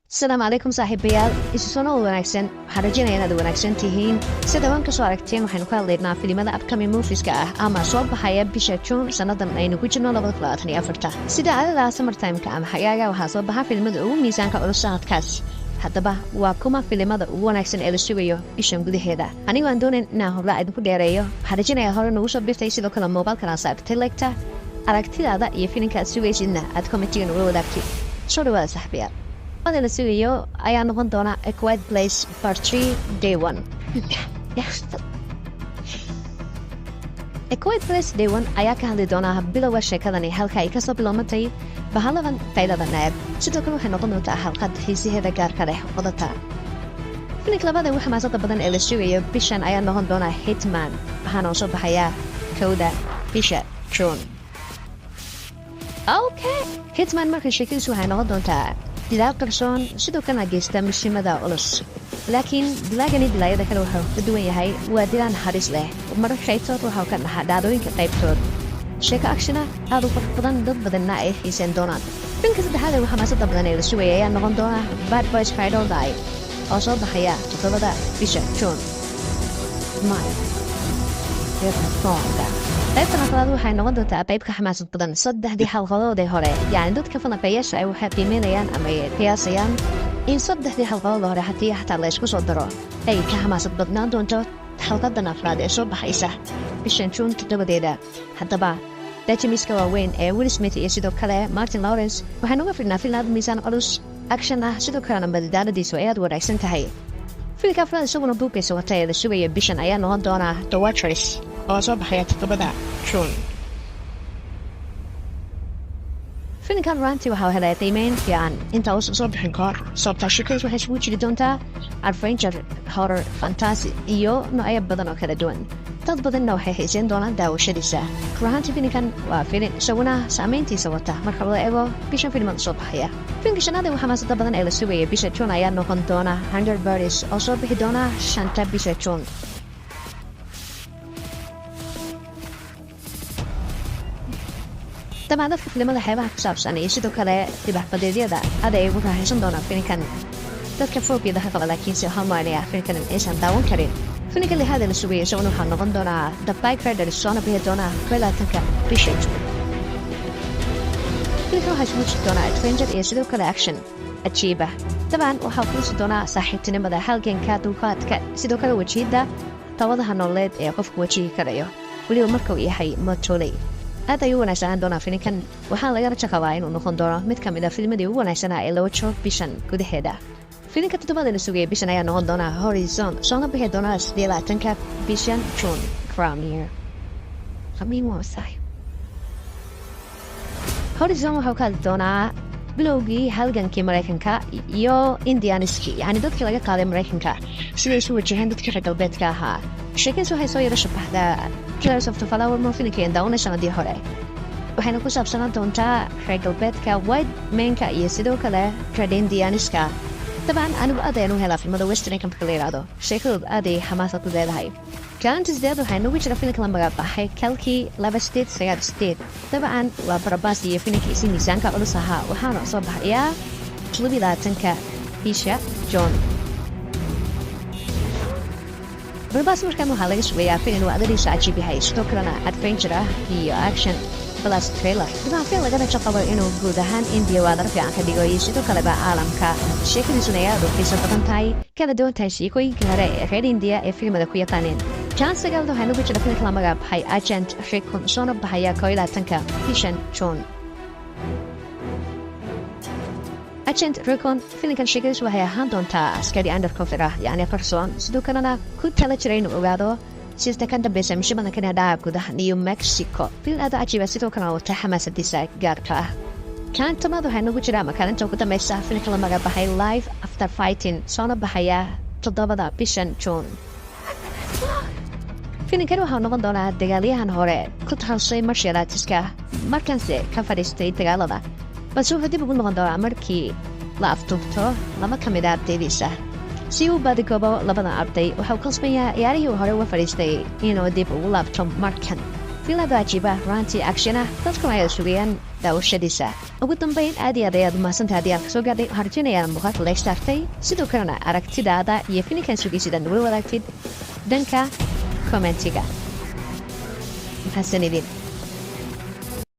السلام عليكم saaxiibayaal isu soo nool wanaagsan waxaan rajaynayaa inaad wanaagsan tihiin sida waan ka soo aragteen waxaynu ka hadlaynaa filimada upcoming movieska ah ama soo baxaya bisha June sanadan aynu ku jirno 2024 sida caadada summertime-ka ama xagaaga waxaa soo baxa filimada ugu miisaanka culus sanadkaas haddaba waa kuma filimada ugu wanaagsan ee la sugayo bishan gudaheeda anigu aan doonayn inaan hore idinku dheereeyo waxaan rajaynayaa hore nagu soo birtay sidoo kale muuqaalkan aad saartay legta aragtidaada iyo filimka aad sugaysidna aad commentiga nagula wadaagtid soo dhawaada saaxiibayaal هذا السويو أيا نقول دونا A Quiet Place Part 3 Day 1 A Quiet Place Day 1 أيا كهذي دونا بلا وشة كذاني حلقة يكسب بلا متى بهذا فايدة النائب شدوا كانوا حين نقول نتا حلقة هيسي هذا كار كره وضتا في الكلام هذا وحماسة بدن السويو بيشان أيا نقول دونا هيتمان بهنا وصل بحياة كودا بيشة شون أوكي هيتمان مركز شكل سو حين نقول دونا dilaal qarsoon sidoo kana geysta mishimada culus laakiin dilaagani dilaayada kale wuxuu ka duwan yahay waa dilaan haris leh mararka qaybtood wuxuu ka dhaxaa dhacdooyinka qaybtood sheeko actiona aad u farq badan dad badanna ay xiiseen doonaan filmka saddexaad ee xamaasada badan ee la sugayay ayaa noqon doona Bad Boys Ride or Die oo soo baxaya 7 bisha June qaybtan afraad waxay noqon doontaa qaybka xamaasad badan saddexdii xalqadood ee hore yacni dadka falanqeeyaasha ay waxay qiimeynayaan ama ay qiyaasayaan in saddexdii xalqadood hore haddii xataa la isku soo daro ay ka xamaasad badnaan doonto xalqadan afraad ee soo baxaysa bishan June 7 haddaba dajimiska waaweyn ee Will Smith iyo sidoo kale Martin Lawrence waxaan uga fidnaa filim aad miisaan culus action ah sidoo kalena madadaaladiisu ay aad wanaagsan tahay filmka afraad isaguna buugaysa wata ee la sugaya bishan ayaa noqon doona The Watchers oo soo baxaya 7 June filimkan runtii waxaa helay qiimeyn fiican inta uu soo bixin kahor sababta shirkadu waxay isugu jiri doontaa adventure horror fantasy iyo noocyo badan oo kala duwan dad badanna waxay xiiseen doonaan daawashadiisa runtii filimkan waa filim isaguna saameyntiisa wata marka loo eego bishan filimada soo baxaya filimka shanaad ee xamaasada badan ee la sugaya bisha June ayaa noqon doona 100 Birds oo soo bixi doona 5 bisha June طبعا dadka filimada xeebaha ku saabsan iyo sidoo kale dibaxbadeedyada aday ugu raaxaysan doonaan filimkan dadka foobiyada qaba laakiin si Soomaaliya filimkan aysan daawan karin filimka lixaad ee la sugayay isaguna waxaa noqon doonaa The Bike Riders soona bixi doona 12 bisha June filimkan waxaa isugu jiri doonaa adventure iyo sidoo kale action ajiiba طبعا waxaa kuusi doonaa saaxiibtinimada halganka dulqaadka sidoo kale wajihida tawadaha nololeed ee qofku wajihi karayo weliba marka uu yahay mootoley aad ayuu wanaagsanaan doonaa filimkan waxaa laga rajo qabaa inuu noqon doono mid ka mid ah filmadii ugu wanaagsanaa ee la wajo bishan gudaheeda filimka toddobaad la sugayay bishan ayaa noqon doona Horizon soona bixi doona 18 bishan June premiere Horizon waxaa ka hadli doonaa bilowgii halgankii Mareykanka iyo Indianiski yacni dadkii laga qaaday Mareykanka siday isu wajaheen dadkii reer galbeedka ahaa sheekadiisu waxay soo yara shabaxdaa Killers of the Flower Moon filimkeen daawanay sanadii hore waxayna ku saabsanaan doontaa reer galbeedka white menka iyo sidoo kale red Indianiska طبعا anigu aad ayaan u helaa filmada westernka marka la yiraahdo sheekadoodu aad ay xamaasad u leedahay kaalinta sideed waxaa nagu jira filimka la magacaabay kalkii 2 طبعا waa barabaas iyo filimkiisi miisaanka culus ahaa waxaana soo baxaya 17 bisha June barabaas markaan waxaa laga sugayaa filim uu adadiisa cajiib yahay sidoo kalena adventure ah iyo action plus trailer waxaa filim laga rajo qabo inuu guud ahaan India waa daraf fiican ka dhigo iyo sidoo kaleba caalamka sheekadiisuna aad u xiiso badan tahay kala duwan tahay sheekooyinka hore ee reer India ee filimada ku yaqaaneen jansigal waxaa nagu jira filimka la magacaabay Agent Recon soona baxaya 12 bishan June Agent Recon filimkan sheekadiisu waxay ahaan doontaa askari undercover ah yacni qarsoon sidoo kalena ku tala jiray inuu ogaado sida ka dambaysa mishimada Canada gudaha New Mexico filim aad cajiib ah sidoo kalena wata xamaasadiisa gaarka ah kaalintamada waxaa nagu jira kaalinta ugu dambaysa filimka la magacaabay Life After Fighting soona baxaya 7 bishan June filimkan waxaa noqon doonaa dagaalyahan hore ku takhasusay martial artiska markaanse ka fadhiistay dagaalada balse wuxuu dib ugu noqon doonaa markii la afduubto laba ka mid ah ardaydiisa si uu badigoobo labadan arday waxaa u qasban yahay ciyaarihii hore uga fadhiistay inuu dib ugu laabto markan filaad cajiiba runtii actiona dadkuna ay sugayaan daawashadiisa ugu dambayn aad iyo aad ayaad umahadsantahay haddii aad kasoo gaadhay waxaan rajaynayaa muuqaalka like saartay sidoo kalena aragtidaada iyo filinkan sugaysidaad nagula wadaagtid dhanka commentiga mahadsanidin